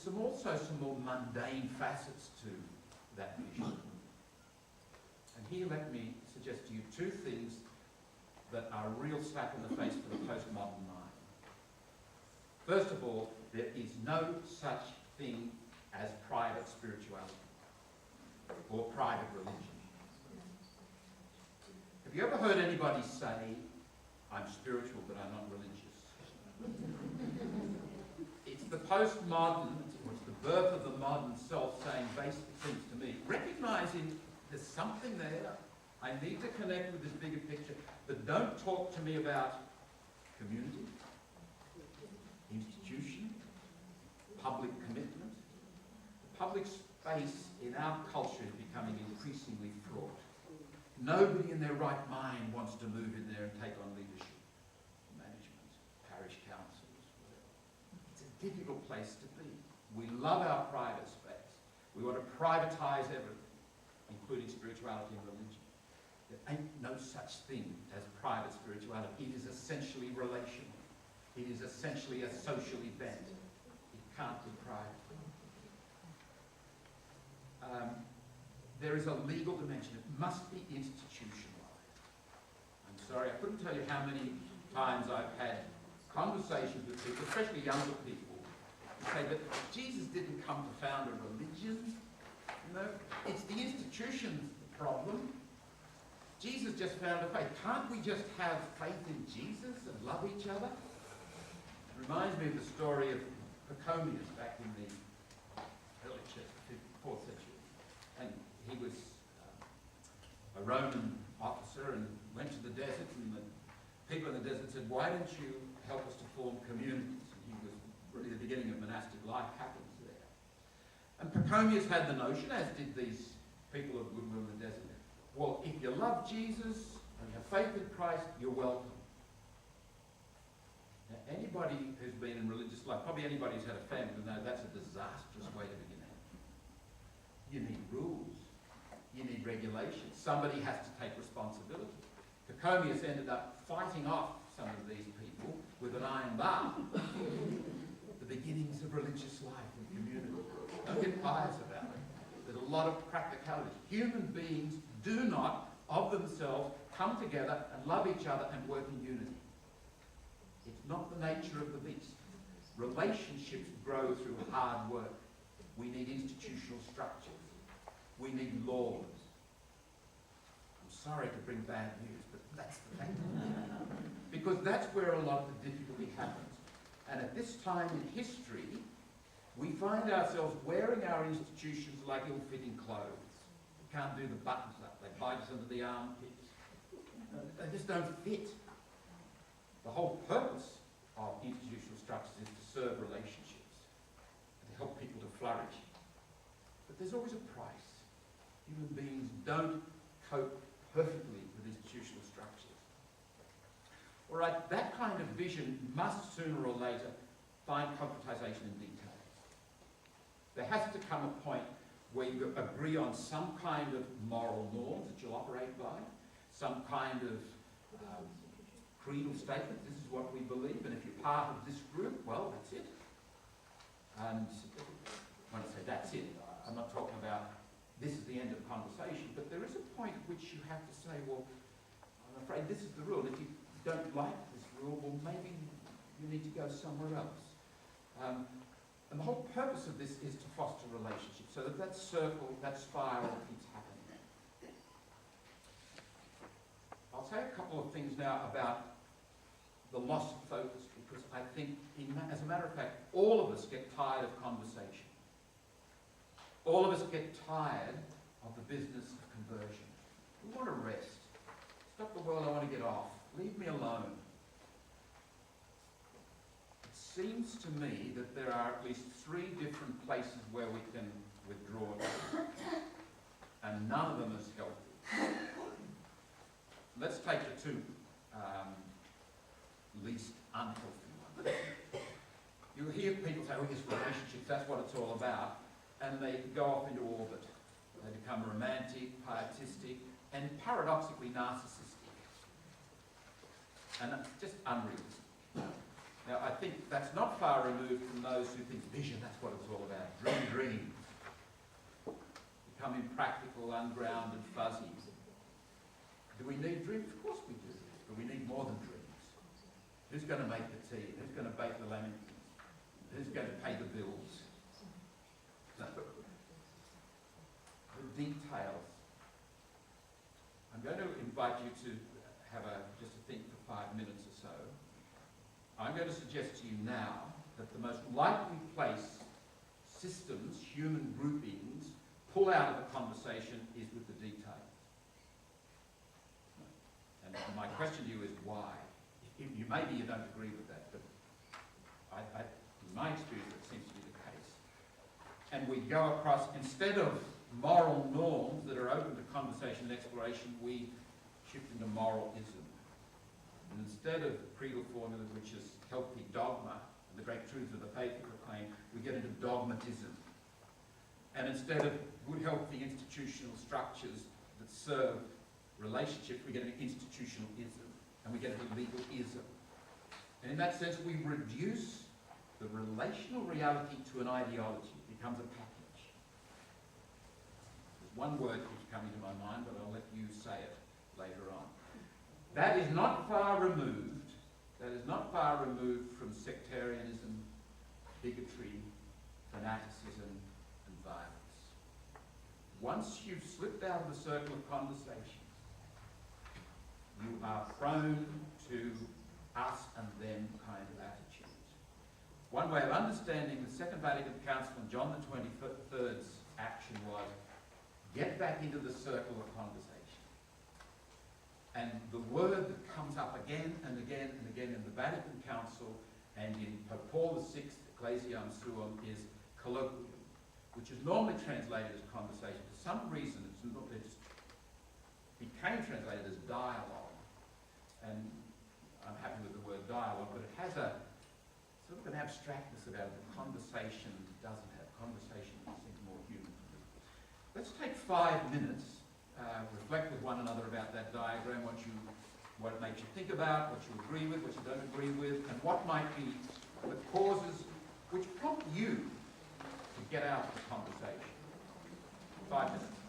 there's also some more mundane facets to that vision. And here let me suggest to you two things that are a real slap in the face for the postmodern mind. First of all, there is no such thing as private spirituality or private religion. Have you ever heard anybody say, I'm spiritual but I'm not religious? It's the postmodern, or it's the birth of the modern self saying basic things to me, recognizing there's something there. I need to connect with this bigger picture, but don't talk to me about community, institution, public commitment. The public space in our culture is becoming increasingly fraught. Nobody in their right mind wants to move in there and take on leadership, management, parish councils, whatever. It's a difficult place to be. We love our private space. We want to privatize everything, including spirituality and religion. There ain't no such thing as private spirituality. It is essentially relational. It is essentially a social event. It can't be private. There is a legal dimension. It must be institutionalized. I'm sorry, I couldn't tell you how many times I've had conversations with people, especially younger people, who say that Jesus didn't come to found a religion. You know, it's the institution's the problem. Jesus just found a faith. Can't we just have faith in Jesus and love each other? It reminds me of the story of Precocious back in the early church, 4th century. And he was a Roman officer and went to the desert, and the people in the desert said, why don't you help us to form communities? And he was really the beginning of monastic life happens there. And Precocious had the notion, as did these people of goodwill in the desert, well, if you love Jesus and you have faith in Christ, you're welcome. Now, anybody who's been in religious life, probably anybody who's had a family, will know that's a disastrous way to begin. You need rules. You need regulations. Somebody has to take responsibility. Precocious ended up fighting off some of these people with an iron bar. The beginnings of religious life and community. Don't get pious about it. There's a lot of practicality. Human beings do not, of themselves, come together and love each other and work in unity. It's not the nature of the beast. Relationships grow through hard work. We need institutional structures. We need laws. I'm sorry to bring bad news, but that's the fact. Because that's where a lot of the difficulty happens. And at this time in history, we find ourselves wearing our institutions like ill-fitting clothes. We can't do the buttons up. They bite us under the armpits. They just don't fit. The whole purpose of institutional structures is to serve relationships and to help people to flourish. But there's always a price. Human beings don't cope perfectly with institutional structures. All right, that kind of vision must sooner or later find concretization in detail. There has to come a point where you agree on some kind of moral norms that you'll operate by, some kind of creedal statement, this is what we believe, and if you're part of this group, well, that's it. And when I say that's it, I'm not talking about this is the end of the conversation, but there is a point at which you have to say, well, I'm afraid this is the rule. If you don't like this rule, well, maybe you need to go somewhere else. And the whole purpose of this is to foster relationships, so that that circle, that spiral keeps happening. I'll say a couple of things now about the loss of focus, because I think, as a matter of fact, all of us get tired of conversation. All of us get tired of the business of conversion. We want to rest. Stop the world, I want to get off. Leave me alone. It seems to me that there are at least 3 different places where we can withdraw to, and none of them is healthy. Let's take the 2 least unhealthy ones. You hear people say, oh yes, relationships, that's what it's all about. And they go off into orbit. They become romantic, pietistic, and paradoxically narcissistic. And just unrealistic. Now, I think that's not far removed from those who think vision, that's what it's all about. Dream. Become impractical, ungrounded, fuzzy. Do we need dreams? Of course we do. But we need more than dreams. Who's going to make the tea? Who's going to bake the lamingtons? Who's going to pay the bills? No. The details. I'm going to invite you to have just a think for 5 minutes or so. I'm going to suggest to you now that the most likely place systems, human groupings, pull out of a conversation is with the details. And my question to you is why? Maybe you don't agree with that, but in my experience, it seems to be the case. And we go across, instead of moral norms that are open to conversation and exploration, we shift into moralism. And instead of creedal formula, which is healthy dogma, and the great truths of the faith we proclaim, we get into dogmatism. And instead of good, healthy institutional structures that serve relationships, we get into institutionalism, and we get into legalism. And in that sense, we reduce the relational reality to an ideology. It becomes a package. There's one word that keeps coming to my mind, but I'll let you say it later on. That is not far removed. That is not far removed from sectarianism, bigotry, fanaticism, and violence. Once you've slipped out of the circle of conversation, you are prone to us and them kind of attitudes. One way of understanding the Second Vatican Council and John the 23rd's action was get back into the circle of conversation. And the word that comes up again and again and again in the Vatican Council and in Pope Paul VI, Ecclesiam Suum, is colloquium, which is normally translated as conversation. For some reason, it just became translated as dialogue. And I'm happy with the word dialogue, but it has a sort of an abstractness about it that conversation doesn't have. Conversation seems more human to me. Let's take 5 minutes, reflect with one another about that diagram, what it makes you think about, what you agree with, what you don't agree with, and what might be the causes which prompt you to get out of the conversation. 5 minutes.